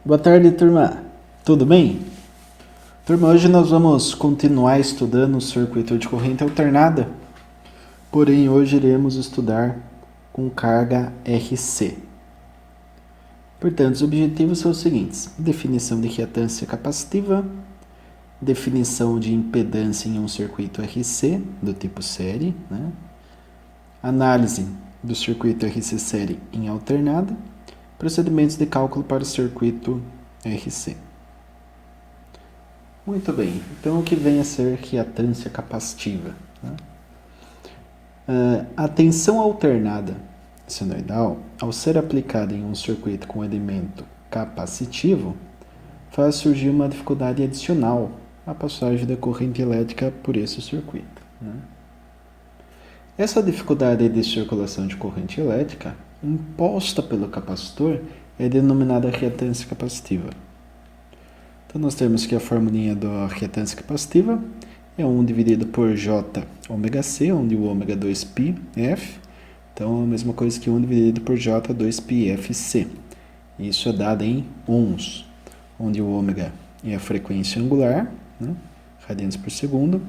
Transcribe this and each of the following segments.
Boa tarde, turma. Tudo bem? Turma, hoje nós vamos continuar estudando o circuito de corrente alternada, porém hoje iremos estudar com carga RC. Portanto, os objetivos são os seguintes: definição de reatância capacitiva, definição de impedância em um circuito RC do tipo série, análise do circuito RC série em alternada, procedimentos de cálculo para o circuito RC. Muito bem, então o que vem a ser reatância capacitiva? A tensão alternada senoidal, ao ser aplicada em um circuito com elemento capacitivo, faz surgir uma dificuldade adicional à passagem da corrente elétrica por esse circuito. Essa dificuldade de circulação de corrente elétrica, imposta pelo capacitor, é denominada reatância capacitiva. Então, nós temos que a formulinha da reatância capacitiva é 1 dividido por J ômega C, onde o ômega é 2πf. Então, é a mesma coisa que 1 dividido por J 2πfc. Isso é dado em ohms, onde o ômega é a frequência angular, radianes por segundo.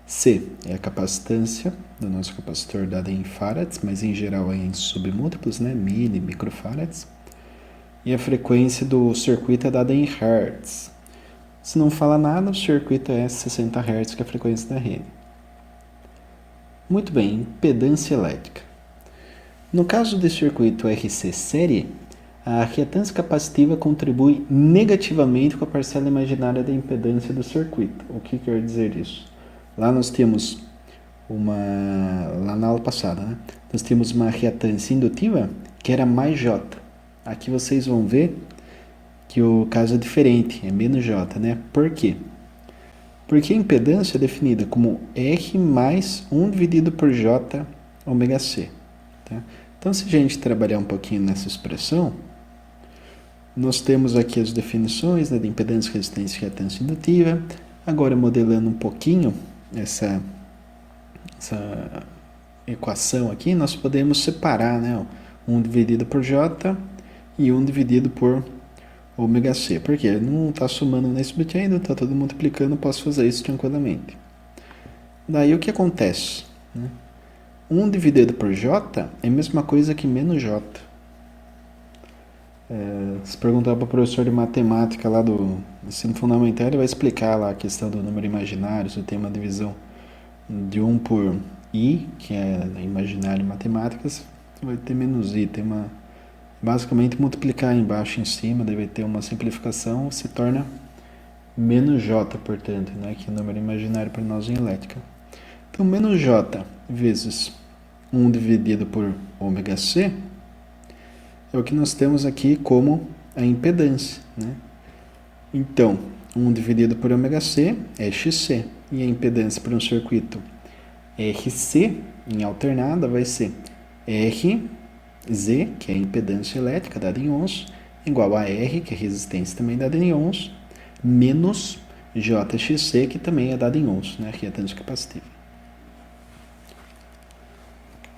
C é a capacitância do nosso capacitor dada em farads, mas em geral é em submúltiplos, mili, microfarads. E a frequência do circuito é dada em hertz. Se não fala nada, o circuito é 60 Hz, que é a frequência da rede. Muito bem, impedância elétrica. No caso do circuito RC série, a reatância capacitiva contribui negativamente com a parcela imaginária da impedância do circuito. O que quer dizer isso? Lá nós temos lá na aula passada, nós temos uma reatância indutiva que era mais J. Aqui vocês vão ver que o caso é diferente, é menos J, Por quê? Porque a impedância é definida como R mais 1 dividido por J ômega C. Então, se a gente trabalhar um pouquinho nessa expressão, nós temos aqui as definições de impedância, resistência e reatância indutiva. Agora, modelando um pouquinho essa equação aqui, nós podemos separar 1 dividido por J e 1 dividido por ômega C. Por quê? Não está somando nesse bit ainda, está tudo multiplicando, posso fazer isso tranquilamente. Daí o que acontece? 1 dividido por J é a mesma coisa que menos J. Se perguntar para o professor de matemática lá do ensino fundamental, ele vai explicar lá a questão do número imaginário, se tem uma divisão de 1 por I, que é imaginário em matemáticas, vai ter menos I, tem uma... Basicamente, multiplicar embaixo e em cima, deve ter uma simplificação, se torna menos J, portanto, que é o número imaginário para nós em elétrica. Então, menos J vezes 1 dividido por ômega C é o que nós temos aqui como a impedância. Então, 1 dividido por ômega C é XC, e a impedância para um circuito RC em alternada vai ser Z, que é a impedância elétrica dada em ohms, igual a R, que é a resistência também dada em ohms, menos JXC, que também é dada em ohms, reatância capacitiva.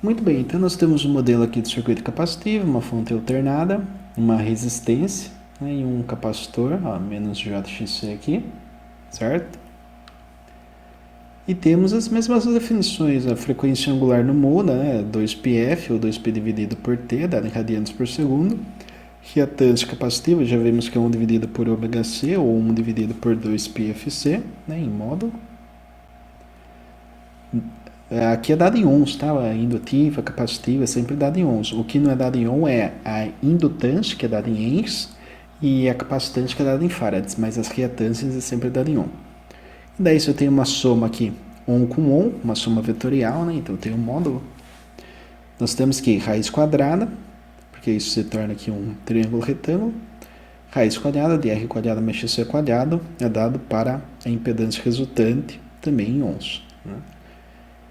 Muito bem, então nós temos um modelo aqui de circuito capacitivo, uma fonte alternada, uma resistência e um capacitor, menos JXC aqui, certo? E temos as mesmas definições, a frequência angular não muda, 2πf ou 2π dividido por t, dado em radianes por segundo. Reatância capacitiva, já vimos que é 1 dividido por ômega c ou 1 dividido por 2πfc, em módulo. Aqui é dado em ohms, a indutiva, capacitiva é sempre dado em ohms. O que não é dado em ohm é a indutância, que é dada em amps, e a capacitância, que é dada em farads, mas as reatâncias é sempre dada em ohm. E daí, se eu tenho uma soma aqui, ohm com ohm, uma soma vetorial, então eu tenho um módulo. Nós temos que raiz quadrada, porque isso se torna aqui um triângulo retângulo. Raiz quadrada de R quadrado mais XC quadrado é dado para a impedância resultante, também em ohms.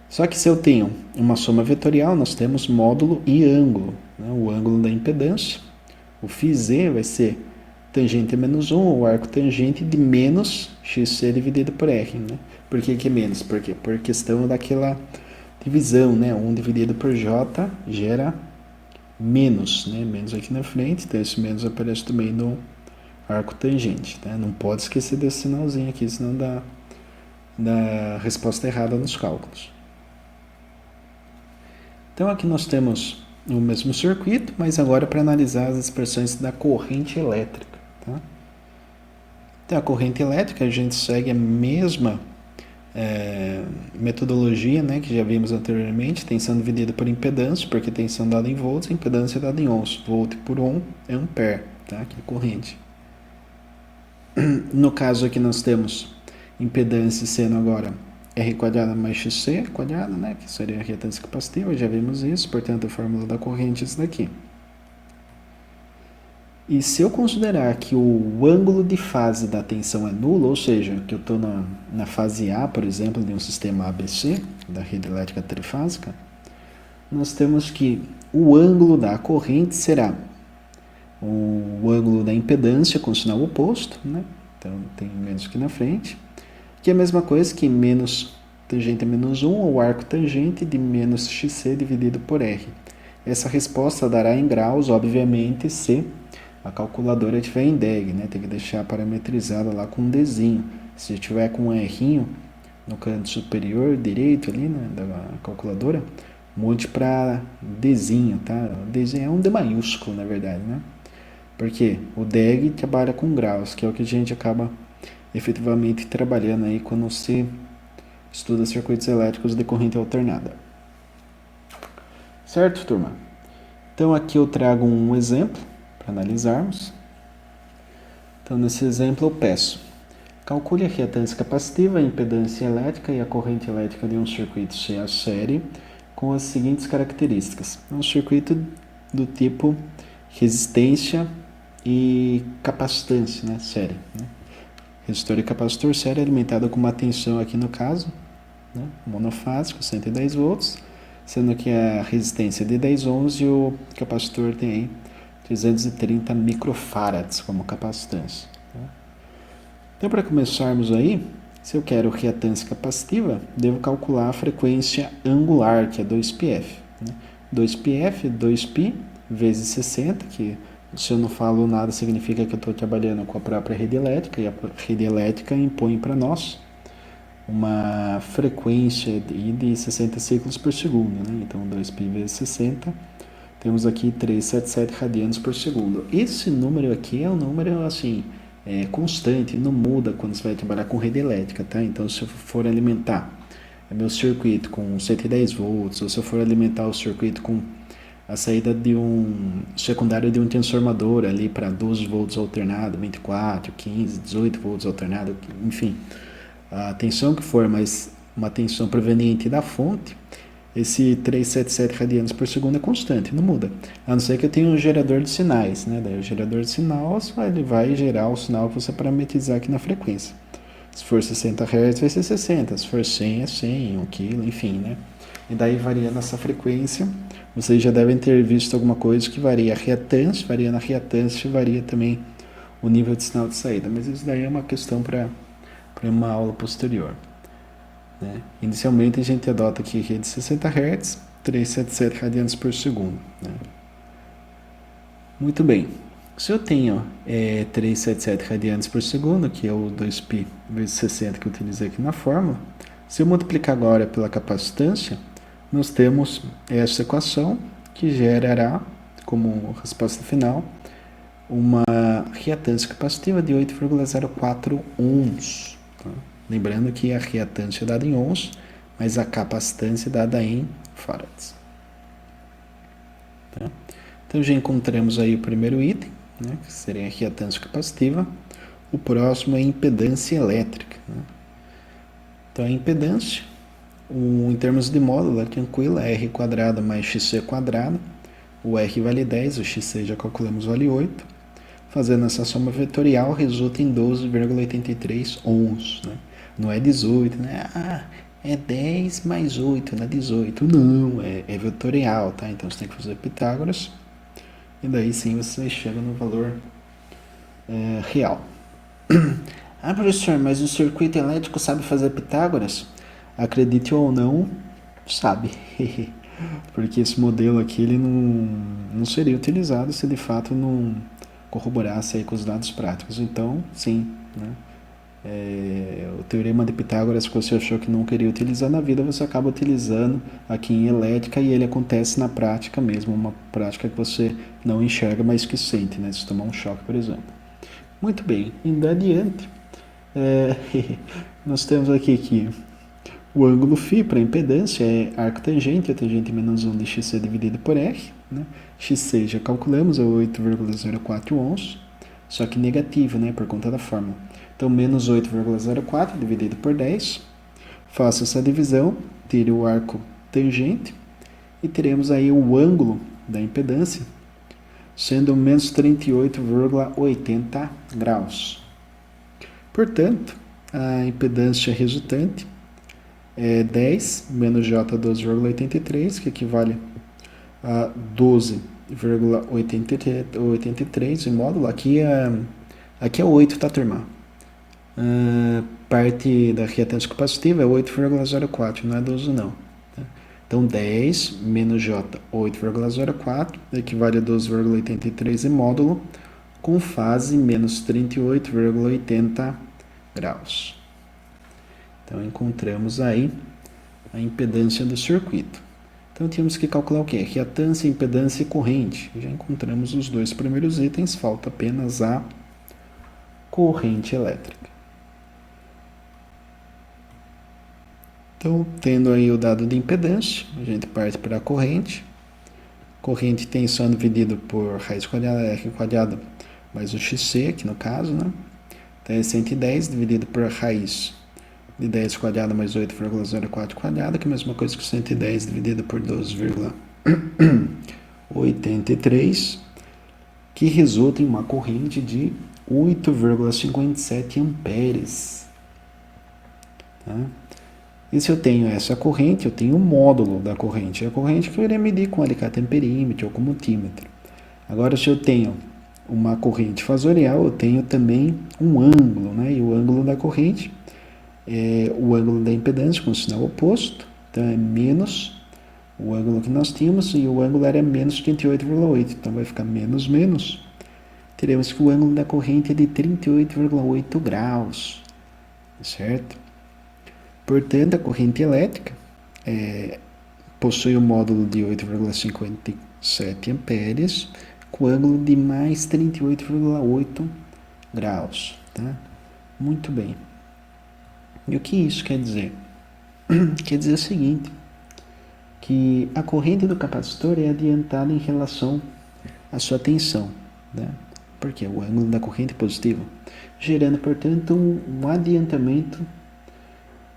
Só que se eu tenho uma soma vetorial, nós temos módulo e ângulo. O ângulo da impedância, o φz vai ser tangente a menos 1, ou arco tangente de menos XC dividido por R. Por que é menos? Por quê? Por questão daquela divisão, 1 dividido por J gera menos, menos aqui na frente, então esse menos aparece também no arco tangente, tá? Não pode esquecer desse sinalzinho aqui, senão dá resposta errada nos cálculos. Então aqui nós temos o mesmo circuito, mas agora para analisar as expressões da corrente elétrica, tá? Então a corrente elétrica a gente segue a mesma metodologia, né, que já vimos anteriormente, tensão dividida por impedância, porque tensão dada em volts, impedância dada em ohms, volt por ohm é ampere, tá? Que é corrente. No caso aqui nós temos impedância sendo agora R quadrada mais XC quadrada, né, que seria a reatância capacitiva, já vimos isso, portanto a fórmula da corrente é isso daqui. E se eu considerar que o ângulo de fase da tensão é nulo, ou seja, que eu estou na fase A, por exemplo, de um sistema ABC, da rede elétrica trifásica, nós temos que o ângulo da corrente será o ângulo da impedância com sinal oposto, né? Então tem menos aqui na frente, que é a mesma coisa que menos tangente a menos 1, ou arco tangente de menos XC dividido por R. Essa resposta dará em graus, obviamente, se a calculadora estiver em DEG, né? Tem que deixar parametrizada lá com um Dzinho. Se tiver com um Rzinho no canto superior direito ali, né, da calculadora, mude para Dzinho, tá? Dzinho é um D maiúsculo, na verdade, né? Porque o DEG trabalha com graus, que é o que a gente acaba efetivamente trabalhando aí quando se estuda circuitos elétricos de corrente alternada. Certo, turma? Então aqui eu trago um exemplo para analisarmos. Então nesse exemplo eu peço: calcule a reatância capacitiva, a impedância elétrica e a corrente elétrica de um circuito C a série com as seguintes características. É um circuito do tipo resistência e capacitância, né, série, né? Resistor e capacitor série alimentado com uma tensão aqui no caso, né, monofásico, 110 volts, sendo que a resistência é de 10 ohms e o capacitor tem aí 330 microfarads como capacitância. Tá? Então, para começarmos aí, se eu quero reatância capacitiva, devo calcular a frequência angular, que é 2πf. Né? 2πf, 2π vezes 60, que se eu não falo nada significa que eu estou trabalhando com a própria rede elétrica, e a rede elétrica impõe para nós uma frequência de 60 ciclos por segundo. Né? Então, 2π vezes 60, temos aqui 377 radianos por segundo. Esse número aqui é um número assim, constante, não muda quando você vai trabalhar com rede elétrica, tá? Então, se eu for alimentar meu circuito com 110 volts, ou se eu for alimentar o circuito com a saída de um secundário de um transformador ali para 12 volts alternado, 24, 15, 18 volts alternado, enfim, a tensão que for, mas uma tensão proveniente da fonte, esse 377 radianos por segundo é constante, não muda. A não ser que eu tenha um gerador de sinais, né? Daí o gerador de sinal ele vai gerar o sinal que você parametrizar aqui na frequência. Se for 60 Hz vai ser 60, se for 100 é 100, 1 kg, enfim, né? E daí variando essa frequência, vocês já devem ter visto alguma coisa que varia a reatância, varia na reatância e varia também o nível de sinal de saída. Mas isso daí é uma questão para uma aula posterior. Né? Inicialmente a gente adota aqui rede de 60 Hz, 377 radianos por segundo. Né? Muito bem. Se eu tenho 377 radianos por segundo, que é o 2π vezes 60 que eu utilizei aqui na fórmula, se eu multiplicar agora pela capacitância, nós temos essa equação que gerará, como resposta final, uma reatância capacitiva de 8,04 ohms. Tá? Lembrando que a reatância é dada em ohms, mas a capacitância é dada em farads. Tá? Então já encontramos aí o primeiro item, né, que seria a reatância capacitiva. O próximo é a impedância elétrica. Né? Então a impedância, em termos de módulo, é tranquila, R quadrada mais XC quadrada. O R vale 10, o XC já calculamos vale 8. Fazendo essa soma vetorial, resulta em 12,83 ohms. Né? Não é 18, né? Ah, é 10 mais 8, não é 18. Não, é vetorial, tá? Então você tem que fazer Pitágoras. E daí sim você chega no valor real. Ah, professor, mas o circuito elétrico sabe fazer Pitágoras? Acredite ou não, sabe. Porque esse modelo aqui ele não seria utilizado se de fato não corroborasse aí com os dados práticos. Então, sim, né? O Teorema de Pitágoras que você achou que não queria utilizar na vida, você acaba utilizando aqui em elétrica e ele acontece na prática mesmo, uma prática que você não enxerga, mas que sente, né? Se tomar um choque, por exemplo. Muito bem, indo adiante, nós temos aqui que o ângulo φ para impedância é arco tangente, a tangente menos 1 de xc dividido por r. Né? Xc já calculamos, é 8,04 ohms, só que negativo, né, por conta da fórmula. Então, menos 8,04 dividido por 10. Faço essa divisão, tire o arco tangente e teremos aí o ângulo da impedância sendo menos 38,80 graus. Portanto, a impedância resultante é 10 menos J 12,83, que equivale a 12,83 em módulo. Aqui é 8, tá, turma? Parte da reatância capacitiva é 8,04, não é 12 não. Então 10 menos J, 8,04, equivale a 12,83 em módulo, com fase menos 38,80 graus. Então encontramos aí a impedância do circuito. Então tínhamos que calcular o quê? Reatância, impedância e corrente. Já encontramos os dois primeiros itens, falta apenas a corrente elétrica. Então, tendo aí o dado de impedância, a gente parte para a corrente. Corrente tensão dividido por raiz quadrada R quadrado mais o XC, aqui no caso, né? Então é 110 dividido por raiz de 10 quadrado mais 8,04 quadrado, que é a mesma coisa que 110 dividido por 12,83, que resulta em uma corrente de 8,57 amperes. Tá? E se eu tenho essa corrente, eu tenho o módulo da corrente. É a corrente que eu irei medir com alicate amperímetro ou com multímetro. Agora, se eu tenho uma corrente fasorial, eu tenho também um ângulo, né? E o ângulo da corrente é o ângulo da impedância com o sinal oposto. Então, é menos o ângulo que nós tínhamos e o ângulo era menos 38,8. Então, vai ficar menos, menos. Teremos que o ângulo da corrente é de 38,8 graus. Certo? Portanto, a corrente elétrica possui um módulo de 8,57 amperes com ângulo de mais 38,8 graus. Tá? Muito bem. E o que isso quer dizer? Quer dizer o seguinte, que a corrente do capacitor é adiantada em relação à sua tensão. Né? Porque o ângulo da corrente é positivo, gerando, portanto, um adiantamento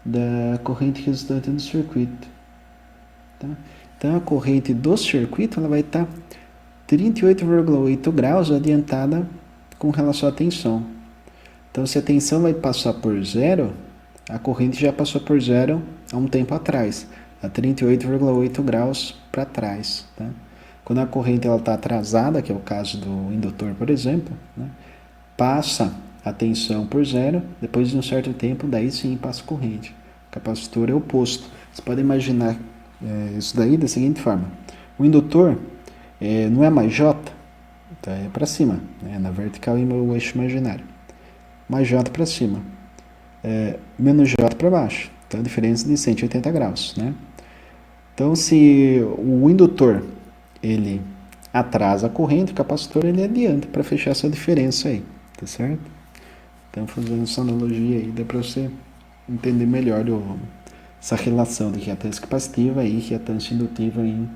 da corrente resultante do circuito. Tá? Então, a corrente do circuito ela vai estar 38,8 graus adiantada com relação à tensão. Então, se a tensão vai passar por zero, a corrente já passou por zero há um tempo atrás, a 38,8 graus para trás. Tá? Quando a corrente está atrasada, que é o caso do indutor, por exemplo, né, passa a tensão por zero, depois de um certo tempo, daí sim passa a corrente. O capacitor é o oposto. Você pode imaginar isso daí da seguinte forma. O indutor não é mais J, então é para cima, né, na vertical e no eixo imaginário. Mais J para cima, menos J para baixo. Então a diferença de 180 graus. Né? Então se o indutor ele atrasa a corrente, o capacitor ele adianta para fechar essa diferença aí. Tá certo? Então, fazendo essa analogia aí, dá para você entender melhor essa relação de reatância capacitiva e reatância indutiva em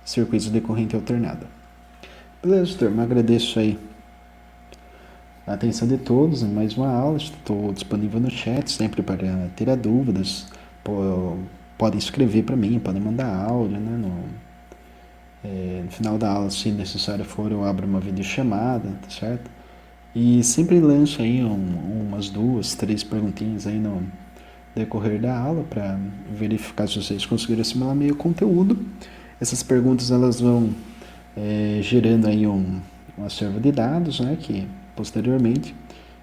circuitos de corrente alternada. Beleza, turma? Agradeço aí a atenção de todos em mais uma aula. Estou disponível no chat sempre para tirar dúvidas. Podem escrever para mim, podem mandar áudio, né? No final da aula, se necessário for, eu abro uma videochamada, tá certo? E sempre lanço aí umas 2, 3 perguntinhas aí no decorrer da aula para verificar se vocês conseguiram assimilar meio conteúdo. Essas perguntas elas vão gerando aí um acervo de dados, né, que posteriormente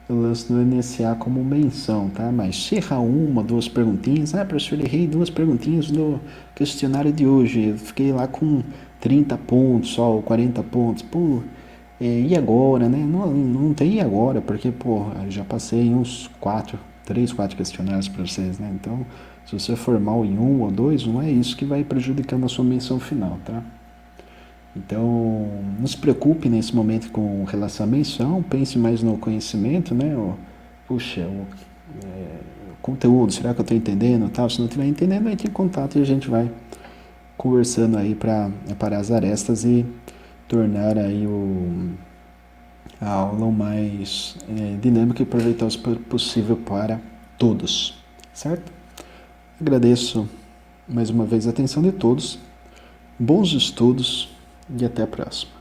eu lanço no NSA como menção, tá? Mas se errar 1, 2 perguntinhas, professor, errei 2 perguntinhas no questionário de hoje, eu fiquei lá com 30 pontos só, ou 40 pontos, pô, E agora, né? Não tem e agora, porque, pô, eu já passei uns 4 questionários para vocês, né? Então, se você for mal em um ou dois, não é isso que vai prejudicando a sua menção final, tá? Então, não se preocupe nesse momento com relação à menção, pense mais no conhecimento, né? Puxa, o conteúdo, será que eu estou entendendo? Tal? Se não estiver entendendo, entre em contato e a gente vai conversando aí para parar as arestas e tornar aí a aula o mais dinâmica e proveitosa possível para todos, certo? Agradeço mais uma vez a atenção de todos, bons estudos e até a próxima.